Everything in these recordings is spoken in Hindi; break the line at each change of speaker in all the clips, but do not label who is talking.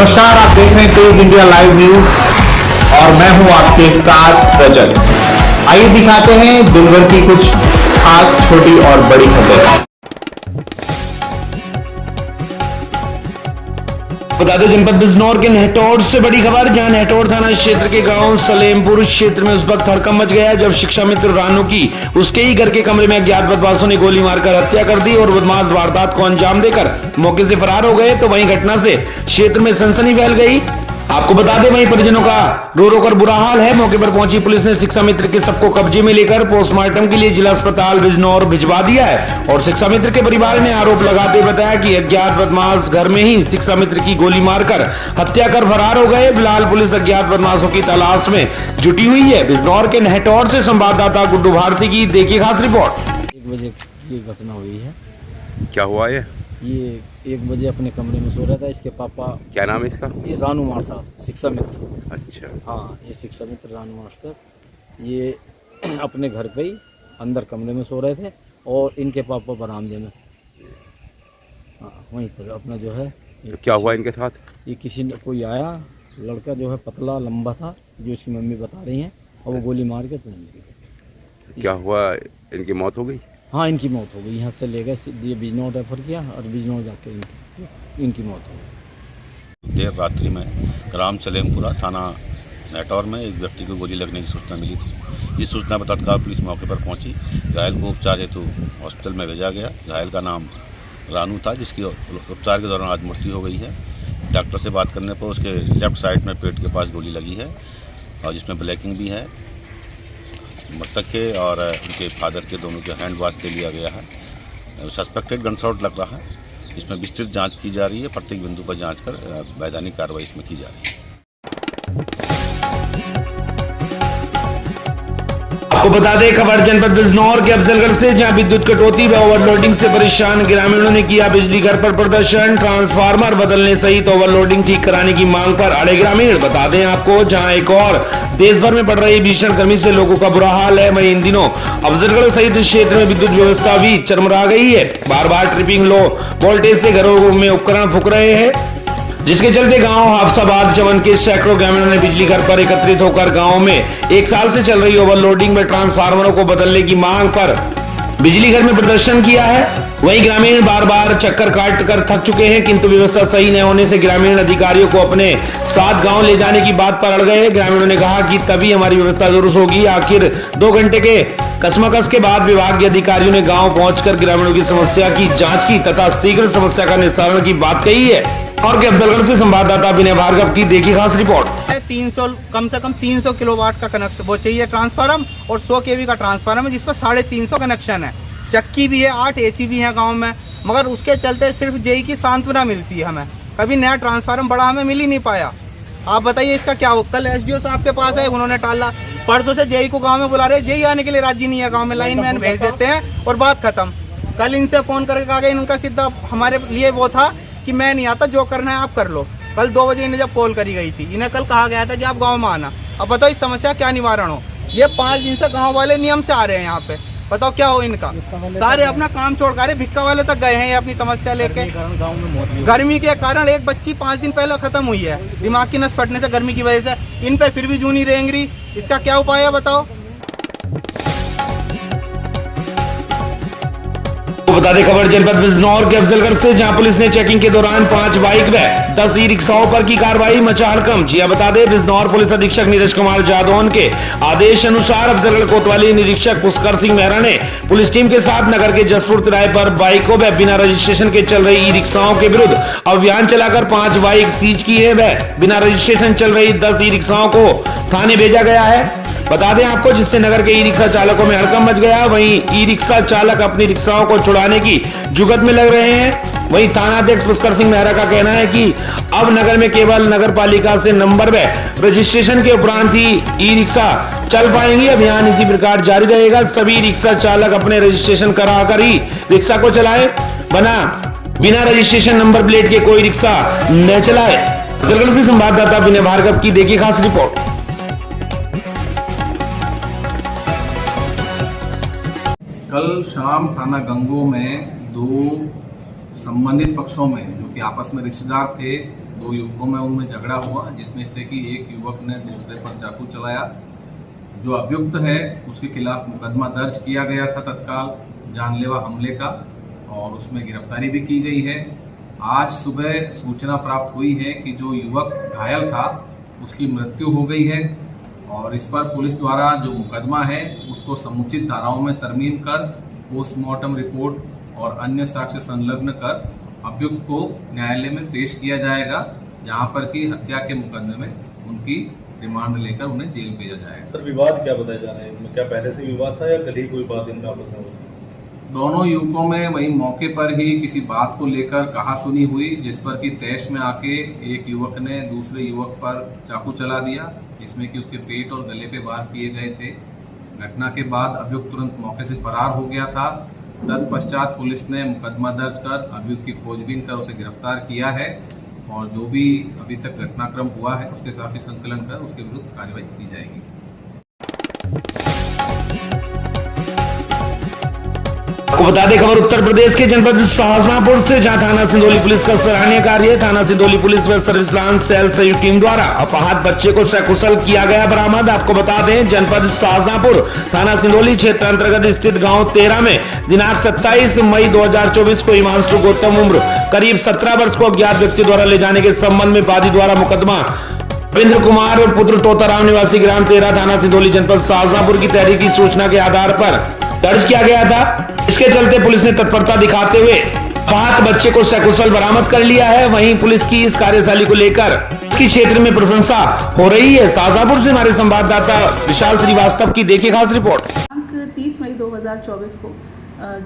नमस्कार, आप देख रहे हैं तेज इंडिया लाइव न्यूज और मैं हूं आपके साथ रजत। आइए दिखाते हैं दिन भर की कुछ खास छोटी और बड़ी खबरें।
बता दें जनपद बिजनौर के नेहटौड़ से बड़ी खबर, जहां नेहटौड़ थाना क्षेत्र के गांव सलेमपुर क्षेत्र में उस वक्त हड़कंप मच गया जब शिक्षा मित्र रानू की उसके ही घर के कमरे में अज्ञात बदमाशों ने गोली मारकर हत्या कर दी और बदमाश वारदात को अंजाम देकर मौके से फरार हो गए। तो वहीं घटना से क्षेत्र में सनसनी फैल गई। आपको बता दें वहीं परिजनों का रो रो कर बुरा हाल है। मौके पर पहुंची पुलिस ने शिक्षा मित्र के सबको कब्जे में लेकर पोस्टमार्टम के लिए जिला अस्पताल बिजनौर भिजवा दिया है और शिक्षा मित्र के परिवार ने आरोप लगाते बताया कि अज्ञात बदमाश घर में ही शिक्षा मित्र की गोली मारकर हत्या कर फरार हो गए। फिलहाल पुलिस अज्ञात बदमाशों की तलाश में जुटी हुई है। बिजनौर के नेहटौड़ से संवाददाता गुड्डू भारती की देखिए खास रिपोर्ट।
1 बजे ये घटना हुई है।
क्या हुआ
ये 1 बजे अपने कमरे में सो रहा था। इसके पापा,
क्या नाम है इसका?
ये रानू मास्टर, शिक्षा मित्र।
अच्छा।
हाँ, ये शिक्षा मित्र रानू मास्टर ये अपने घर पे ही अंदर कमरे में सो रहे थे और इनके पापा बरामदे में। हाँ, वहीं पर अपना जो है।
तो क्या हुआ इनके साथ?
ये किसी ने कोई आया, लड़का जो है पतला लंबा था, जो इसकी मम्मी बता रही हैं, और वो गोली मार के तुरंत।
क्या हुआ, इनकी मौत हो गई?
हाँ, इनकी मौत हो गई। यहाँ से ले गए, ये बिजनौर रेफर किया और बिजनौर जाके इनकी मौत हो गई।
देर रात्रि में ग्राम सलेमपुरा थाना नेहटौड़ में एक व्यक्ति को गोली लगने की सूचना मिली थी। इस सूचना पर तत्काल पुलिस मौके पर पहुंची। घायल को उपचार हेतु हॉस्पिटल में भेजा गया। घायल का नाम रानू था, जिसकी उपचार के दौरान आज मृत्यु हो गई है। डॉक्टर से बात करने पर उसके लेफ्ट साइड में पेट के पास गोली लगी है और जिसमें ब्लैकिंग भी है। मृतक के और उनके फादर के दोनों के हैंड वॉश ले लिया गया है। सस्पेक्टेड गनशॉट लग रहा है। इसमें विस्तृत जांच की जा रही है। प्रत्येक बिंदु पर जांच कर वैधानिक कार्रवाई इसमें की जा रही है।
आपको बता दें खबर जनपद बिजनौर के अफजलगढ़ से, जहां विद्युत कटौती व ओवरलोडिंग से परेशान ग्रामीणों ने किया बिजली घर पर प्रदर्शन। ट्रांसफार्मर बदलने सहित ओवरलोडिंग ठीक कराने की मांग पर अड़े ग्रामीण। बता दें आपको, जहां एक और देश भर में पड़ रही भीषण गर्मी से लोगों का बुरा हाल है, वहीं इन दिनों अफजलगढ़ सहित इस क्षेत्र में विद्युत व्यवस्था भी चरमरा गई है। बार बार ट्रिपिंग लो वोल्टेज से घरों में उपकरण फूक रहे हैं, जिसके चलते गांव हाफसाबाद चमन के सैकड़ों ग्रामीणों ने बिजली घर पर एकत्रित होकर गांव में 1 साल से चल रही ओवरलोडिंग में ट्रांसफार्मरों को बदलने की मांग पर बिजली घर में प्रदर्शन किया है। वहीं ग्रामीण बार बार चक्कर काट कर थक चुके हैं, किंतु व्यवस्था सही न होने से ग्रामीण अधिकारियों को अपने साथ गांव ले जाने की बात पर अड़ गए। ग्रामीणों ने कहा कि तभी हमारी व्यवस्था दुरुस्त होगी। आखिर 2 घंटे के कसमकस के बाद विभाग के अधिकारियों ने गांव पहुंचकर ग्रामीणों की समस्या की जांच की तथा शीघ्र समस्या का निस्तारण की बात कही है। और के अफजलगढ़ से संवाददाता विनय भार्गव की देखी खास रिपोर्ट।
300 कम से कम 300 किलोवाट का कनेक्शन वो चाहिए ट्रांसफार्मर और 100 kV का ट्रांसफार्मर, जिस पर 350 कनेक्शन है। चक्की भी है, 8 AC भी है गांव में, मगर उसके चलते सिर्फ जेई की सांत्वना मिलती है हमें। कभी नया ट्रांसफार्मर बड़ा हमें मिल ही नहीं पाया। आप बताइए इसका क्या हो। कल SDO साहब के पास है, उन्होंने टाला। परसों से जेई को गाँव में बुला रहे, जेई आने के लिए राजी नहीं है। गाँव में लाइन मैन भेज देते हैं और बात खत्म। कल इनसे फोन करके आ गए, इनका सीधा हमारे लिए वो था कि मैं नहीं आता, जो करना है आप कर लो। कल 2 बजे इन्हें जब कॉल करी गई थी, इन्हें कल कहा गया था कि आप गांव में आना। अब बताओ इस समस्या क्या निवारण हो। ये 5 दिन से गांव वाले नियम से आ रहे हैं यहाँ पे, बताओ क्या हो इनका। सारे अपना काम छोड़ कर भिक्का वाले तक गए हैं ये अपनी समस्या लेके। गर्मी के कारण एक बच्ची 5 दिन पहले खत्म हुई है, दिमाग की नस फटने से, गर्मी की वजह से। इन पे फिर भी जूनी रेंगरी, इसका क्या उपाय है बताओ।
बता दें खबर जनपद बिजनौर के अफजलगढ़ से, जहां पुलिस ने चेकिंग के दौरान 5 बाइक व 10 ई-रिक्शाओं पर की कार्रवाई, मचा हड़कंप। जी बता दें बिजनौर पुलिस अधीक्षक नीरज कुमार जादौन के आदेश अनुसार अफजलगढ़ कोतवाली निरीक्षक पुष्कर सिंह मेहरा ने पुलिस टीम के साथ नगर के जसपुर तिराहे पर बाइकों व बिना रजिस्ट्रेशन के चल रही ई-रिक्शाओं के विरुद्ध अभियान चलाकर 5 बाइक सीज की है व बिना रजिस्ट्रेशन चल रही 10 ई-रिक्शाओं को थाने भेजा गया है। बता दें आपको, जिससे नगर के ई-रिक्शा चालकों में हड़कंप मच गया। वहीं ई-रिक्शा चालक अपनी रिक्शाओं को छुड़ाने की जुगत में लग रहे हैं। वहीं थानाध्यक्ष पुष्कर सिंह मेहरा का कहना है कि अब नगर में केवल नगर पालिका से नंबर व रजिस्ट्रेशन के उपरांत ही ई-रिक्शा चल पाएंगी। अभियान इसी प्रकार जारी रहेगा। सभी रिक्शा चालक अपने रजिस्ट्रेशन कराकर ही रिक्शा को चलाए, बिना रजिस्ट्रेशन नंबर प्लेट के कोई रिक्शा न चलाए। अफजलगढ़ से संवाददाता विनय भार्गव की देखी खास रिपोर्ट।
कल शाम थाना गंगो में 2 संबंधित पक्षों में, जो कि आपस में रिश्तेदार थे, दो युवकों में उनमें झगड़ा हुआ, जिसमें से कि एक युवक ने दूसरे पर चाकू चलाया। जो अभियुक्त है उसके खिलाफ मुकदमा दर्ज किया गया था तत्काल जानलेवा हमले का, और उसमें गिरफ्तारी भी की गई है। आज सुबह सूचना प्राप्त हुई है कि जो युवक घायल था उसकी मृत्यु हो गई है, और इस पर पुलिस द्वारा जो मुकदमा है उसको समुचित धाराओं में तरमीम कर पोस्टमार्टम रिपोर्ट और अन्य साक्ष्य संलग्न कर अभियुक्त को न्यायालय में पेश किया जाएगा, जहां पर कि हत्या के मुकदमे में उनकी रिमांड लेकर उन्हें जेल भेजा जाएगा।
सर, विवाद क्या बताया जा रहा है? क्या पहले से विवाद था या कल ही कोई बात इनका आपस में हुई?
दोनों युवकों में वही मौके पर ही किसी बात को लेकर कहासुनी हुई, जिस पर कि तैश में आके एक युवक ने दूसरे युवक पर चाकू चला दिया, जिसमें कि उसके पेट और गले पे वार किए गए थे। घटना के बाद अभियुक्त तुरंत मौके से फरार हो गया था। तत्पश्चात पुलिस ने मुकदमा दर्ज कर अभियुक्त की खोजबीन कर उसे गिरफ्तार किया है, और जो भी अभी तक घटनाक्रम हुआ है उसके साथ ही संकलन कर उसके विरुद्ध कार्रवाई की जाएगी।
आपको बता दें खबर उत्तर प्रदेश के जनपद शाहजहांपुर से, जहां थाना सिंदौली पुलिस का सराहनीय कार्य है। थाना सिंदौली पुलिस व सर्विस लांस सेल संयुक्त टीम द्वारा अपहत बच्चे को सकुशल किया गया बरामद। आपको बता दें जनपद शाहजहांपुर थाना सिंदौली क्षेत्र अंतर्गत स्थित गांव 13 में दिनांक 27 मई 2024 को हिमांशु गौतम उम्र करीब 17 वर्ष को अज्ञात व्यक्ति द्वारा ले जाने के संबंध में वादी द्वारा मुकदमा रविंद्र कुमार पुत्र तोताराम निवासी ग्राम 13 थाना सिंदौली जनपद शाहजहांपुर की तहरीकी सूचना के आधार पर दर्ज किया गया था। इसके चलते पुलिस ने तत्परता दिखाते हुए अपहत बच्चे को सकुशल बरामद कर लिया है। वहीं पुलिस की इस कार्यशैली को लेकर इसकी क्षेत्र में प्रशंसा हो रही है। शाहजहांपुर से हमारे संवाददाता विशाल श्रीवास्तव की देखिए खास रिपोर्ट।
30 मई 2024 को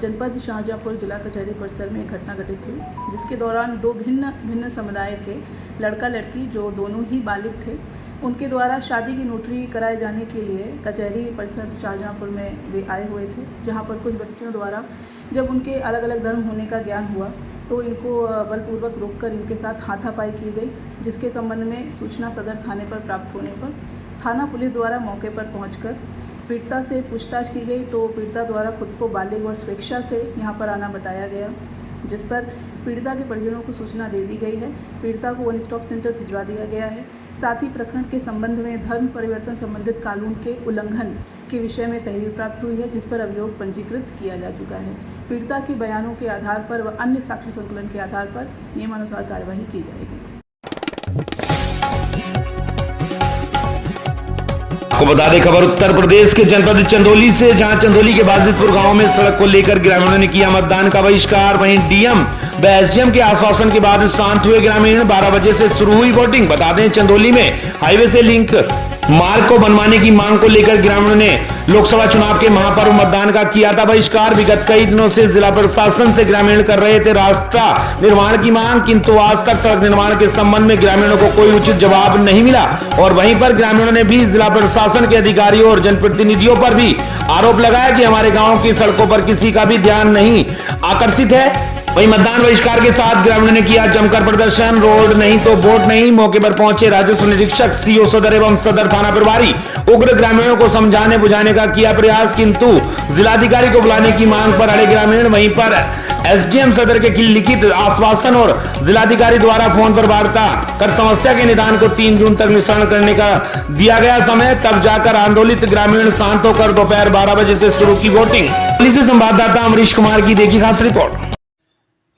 जनपद शाहजहांपुर जिला कचहरी परिसर में एक घटना घटित हुई, जिसके दौरान दो भिन्न समुदाय के लड़का लड़की जो दोनों ही बालिग थे, उनके द्वारा शादी की नोटरी कराए जाने के लिए कचहरी परिसर शाहजहांपुर में वे आए हुए थे। जहां पर कुछ बच्चों द्वारा जब उनके अलग अलग धर्म होने का ज्ञान हुआ तो इनको बलपूर्वक रोककर इनके साथ हाथापाई की गई, जिसके संबंध में सूचना सदर थाने पर प्राप्त होने पर थाना पुलिस द्वारा मौके पर पहुंचकर पीड़िता से पूछताछ की गई। तो पीड़िता द्वारा खुद को बालिग और स्वेच्छा से यहाँ पर आना बताया गया, जिस पर पीड़िता के परिजनों को सूचना दे दी गई है। पीड़िता को वन स्टॉप सेंटर भिजवा दिया गया है। साथ ही प्रकरण के संबंध में धर्म परिवर्तन संबंधित कानून के उल्लंघन के विषय में तहरीर प्राप्त हुई है, जिस पर अभियोग पंजीकृत किया जा चुका है। पीड़िता के बयानों के आधार पर व अन्य साक्ष्य संकलन के आधार पर नियमानुसार कार्यवाही की जाएगी।
आपको बता दें खबर उत्तर प्रदेश के जनपद चंदौली से, जहां चंदौली के बाजितपुर गांव में सड़क को लेकर ग्रामीणों ने किया मतदान का बहिष्कार। वहीं डीएम व एसडीएम के आश्वासन के बाद शांत हुए ग्रामीण। 12 बजे से शुरू हुई वोटिंग। बता दें चंदौली में हाईवे से लिंक मार्ग को बनवाने की मांग को लेकर ग्रामीणों ने लोकसभा चुनाव के महापर्व मतदान का किया था बहिष्कार। विगत कई दिनों से जिला प्रशासन से ग्रामीण कर रहे थे रास्ता निर्माण की मांग, किंतु आज तक सड़क निर्माण के संबंध में ग्रामीणों को कोई उचित जवाब नहीं मिला। और वहीं पर ग्रामीणों ने भी जिला प्रशासन के अधिकारियों और जनप्रतिनिधियों पर भी आरोप लगाया कि हमारे गाँव की सड़कों पर किसी का भी ध्यान नहीं आकर्षित है। वहीं मतदान बहिष्कार के साथ ग्रामीणों ने किया जमकर प्रदर्शन। रोड नहीं तो वोट नहीं। मौके पर पहुंचे राजस्व निरीक्षक, सीओ सदर एवं सदर थाना प्रभारी उग्र ग्रामीणों को समझाने बुझाने का किया प्रयास, किंतु जिलाधिकारी को बुलाने की मांग पर अड़े ग्रामीण। वहीं पर एसडीएम सदर के लिखित आश्वासन और जिलाधिकारी द्वारा फोन पर वार्ता कर समस्या के निदान को 3 जून तक निस्तारण करने का दिया गया समय, तब जाकर आंदोलित ग्रामीण शांत होकर दोपहर 12 बजे से शुरू की वोटिंग। पुलिस से संवाददाता अमरीश कुमार की देखी खास रिपोर्ट।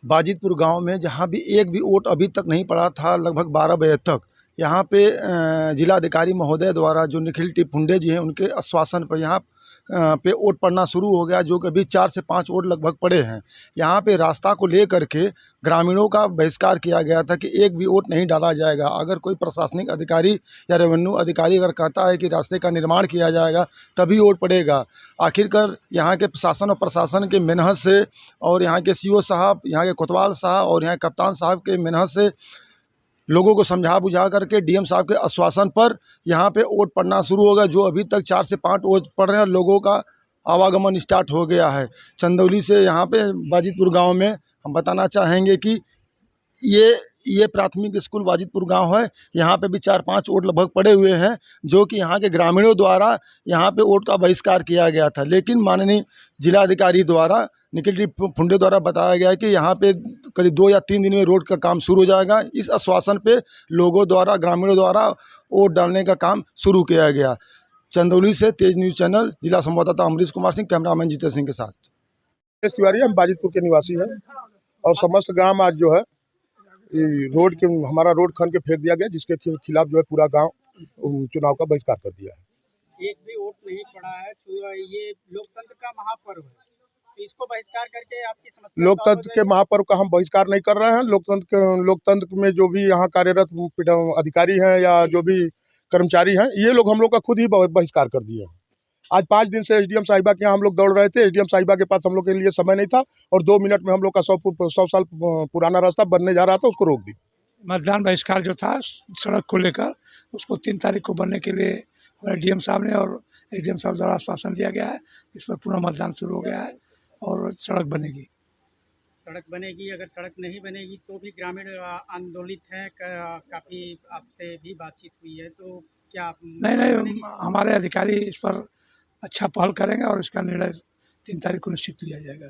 बाजितपुर गांव में जहां भी एक भी वोट अभी तक नहीं पड़ा था, लगभग 12 बजे तक यहां पे जिलाधिकारी महोदय द्वारा जो निखिल टिपुंडे जी हैं उनके आश्वासन पर यहां पे वोट पड़ना शुरू हो गया, जो कि अभी 4 से 5 वोट लगभग पड़े हैं। यहाँ पे रास्ता को लेकर के ग्रामीणों का बहिष्कार किया गया था कि एक भी वोट नहीं डाला जाएगा। अगर कोई प्रशासनिक अधिकारी या रेवेन्यू अधिकारी अगर कहता है कि रास्ते का निर्माण किया जाएगा तभी वोट पड़ेगा। आखिरकार यहाँ के शासन और प्रशासन के मेहनत से और यहाँ के सीओ साहब, यहाँ के कोतवाल साहब और यहाँ कप्तान साहब के मेहनत से लोगों को समझा बुझा करके डीएम साहब के आश्वासन पर यहाँ पे वोट पड़ना शुरू होगा, जो अभी तक 4 से 5 वोट पड़ रहे हैं। लोगों का आवागमन स्टार्ट हो गया है। चंदौली से यहाँ पे बाजितपुर गांव में हम बताना चाहेंगे कि ये प्राथमिक स्कूल बाजितपुर गांव है। यहाँ पे भी 4-5 वोट लगभग पड़े हुए हैं, जो कि यहाँ के ग्रामीणों द्वारा यहाँ पे वोट का बहिष्कार किया गया था। लेकिन माननीय जिलाधिकारी द्वारा निखिल टी फुंडे द्वारा बताया गया है कि यहाँ पे करीब 2 या 3 दिन में रोड का काम शुरू हो जाएगा। इस आश्वासन पे लोगों द्वारा, ग्रामीणों द्वारा वोट डालने का काम शुरू किया गया। चंदौली से तेज न्यूज़ चैनल, जिला संवाददाता अमरीश कुमार सिंह, कैमरामैन जीतेश सिंह के साथ।
तिवारी, हम बाजितपुर के निवासी हैं और समस्त ग्राम आज जो है रोड के हमारा रोड खन के फेंक दिया गया, जिसके खिलाफ जो है पूरा गांव चुनाव का बहिष्कार कर दिया है।
एक भी वोट नहीं पड़ा है, तो ये लोकतंत्र का महापर्व है, तो इसको बहिष्कार करके आपकी समस्या
लोकतंत्र के महापर्व का हम बहिष्कार नहीं कर रहे हैं। लोकतंत्र में जो भी यहाँ कार्यरत अधिकारी हैं या जो भी कर्मचारी हैं, ये लोग हम लोग का खुद ही बहिष्कार कर दिए हैं। आज 5 दिन से एसडीएम साहिबा के यहाँ हम लोग दौड़ रहे थे। एसडीएम साहिबा के पास हम लोग के लिए समय नहीं था और 2 मिनट में हम लोग का 100 साल पुराना रास्ता बनने जा रहा था, उसको रोक दी।
मतदान बहिष्कार जो था सड़क को लेकर, उसको 3 तारीख को बनने के लिए डीएम साहब ने और एसडीएम साहब द्वारा आश्वासन दिया गया है। इस पर पुनः मतदान शुरू हो गया है और सड़क बनेगी।
सड़क बनेगी, अगर सड़क नहीं बनेगी तो भी ग्रामीण आंदोलित हैं, काफ़ी आपसे भी बातचीत हुई है, तो क्या
नहीं, हमारे अधिकारी इस पर अच्छा पहल करेंगे और इसका निर्णय 3 तारीख को निश्चित लिया जाएगा।